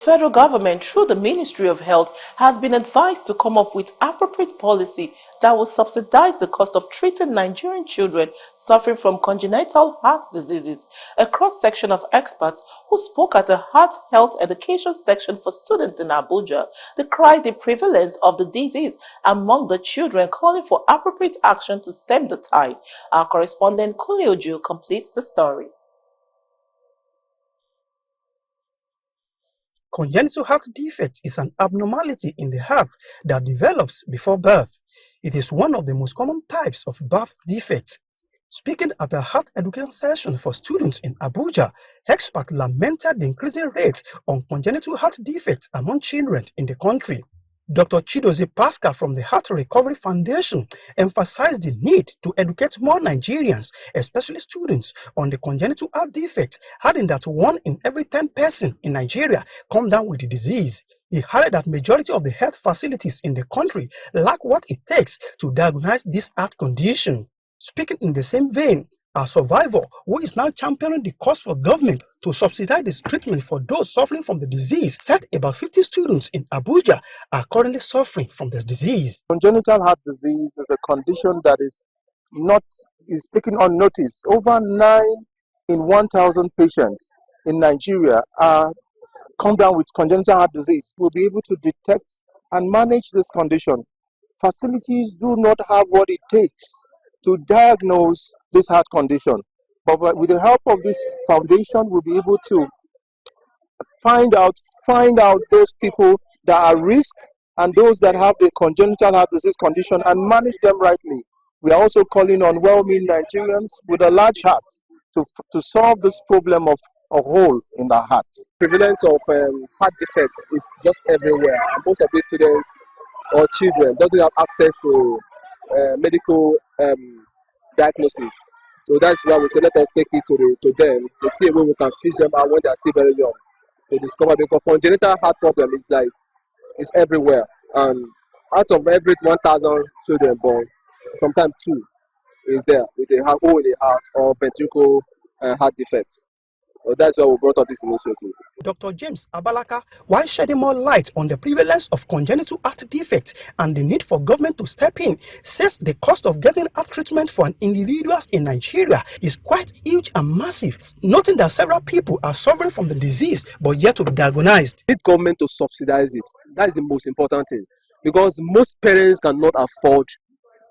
Federal government, through the Ministry of Health, has been advised to come up with appropriate policy that will subsidize the cost of treating Nigerian children suffering from congenital heart diseases. A cross-section of experts who spoke at a heart health education section for students in Abuja decried the prevalence of the disease among the children, calling for appropriate action to stem the tide. Our correspondent Kule Ojo completes the story. Congenital heart defect is an abnormality in the heart that develops before birth. It is one of the most common types of birth defects. Speaking at a heart education session for students in Abuja, experts lamented the increasing rate on congenital heart defects among children in the country. Dr. Chidozie Pascal from the Heart Recovery Foundation emphasized the need to educate more Nigerians, especially students, on the congenital heart defect, adding that 1 in every 10 persons in Nigeria come down with the disease. He added that majority of the health facilities in the country lack what it takes to diagnose this heart condition. Speaking in the same vein, a survivor who is now championing the cause for government to subsidize this treatment for those suffering from the disease said about 50 students in Abuja are currently suffering from this disease. Congenital heart disease is a condition that is taken on notice. Over 9 in 1,000 patients in Nigeria come down with congenital heart disease. We'll be able to detect and manage this condition. Facilities do not have what it takes to diagnose this heart condition. But with the help of this foundation, we'll be able to find out those people that are at risk and those that have the congenital heart disease condition and manage them rightly. We are also calling on well-meaning Nigerians with a large heart to solve this problem of a hole in the heart. Prevalence of heart defects is just everywhere. And most of these students or children doesn't have access to medical diagnosis. So that's why we say let us take it to them to see where we can fix them out when they are still very young. To discover, because congenital heart problem is it's everywhere. And out of every 1,000 children born, sometimes 2 is there with a hole in the heart or ventricular heart defects. So that's why we brought up this initiative. Dr. James Abalaka, while shedding more light on the prevalence of congenital heart defect and the need for government to step in, says the cost of getting heart treatment for an individual in Nigeria is quite huge and massive, noting that several people are suffering from the disease but yet to be diagnosed. We need government to subsidize it. That is the most important thing, because most parents cannot afford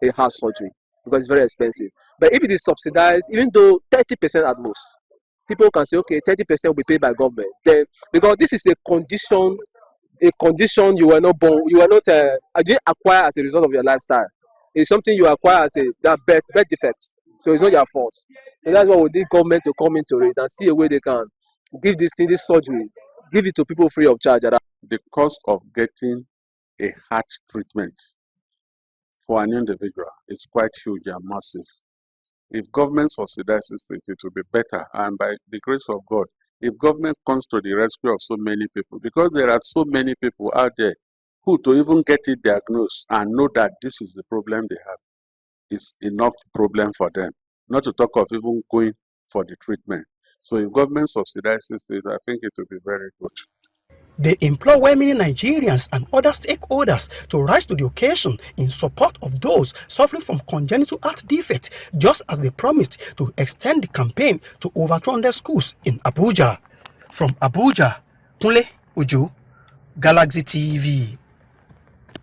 a heart surgery because it's very expensive. But if it is subsidized, even though 30% at most, people can say, okay, 30% will be paid by government. Then, because this is a condition you were not born, you didn't acquire as a result of your lifestyle. It's something you acquire as a birth defect. So it's not your fault. So that's why we need government to come into it and see a way they can give this surgery, give it to people free of charge. The cost of getting a heart treatment for an individual is quite huge and massive. If government subsidizes it, it will be better. And by the grace of God, if government comes to the rescue of so many people, because there are so many people out there who to even get it diagnosed and know that this is the problem they have, is enough problem for them, not to talk of even going for the treatment. So if government subsidizes it, I think it will be very good. They implore well-meaning Nigerians and other stakeholders to rise to the occasion in support of those suffering from congenital heart defect, just as they promised to extend the campaign to over 200 schools in Abuja. From Abuja, Kule Ojo, Galaxy TV.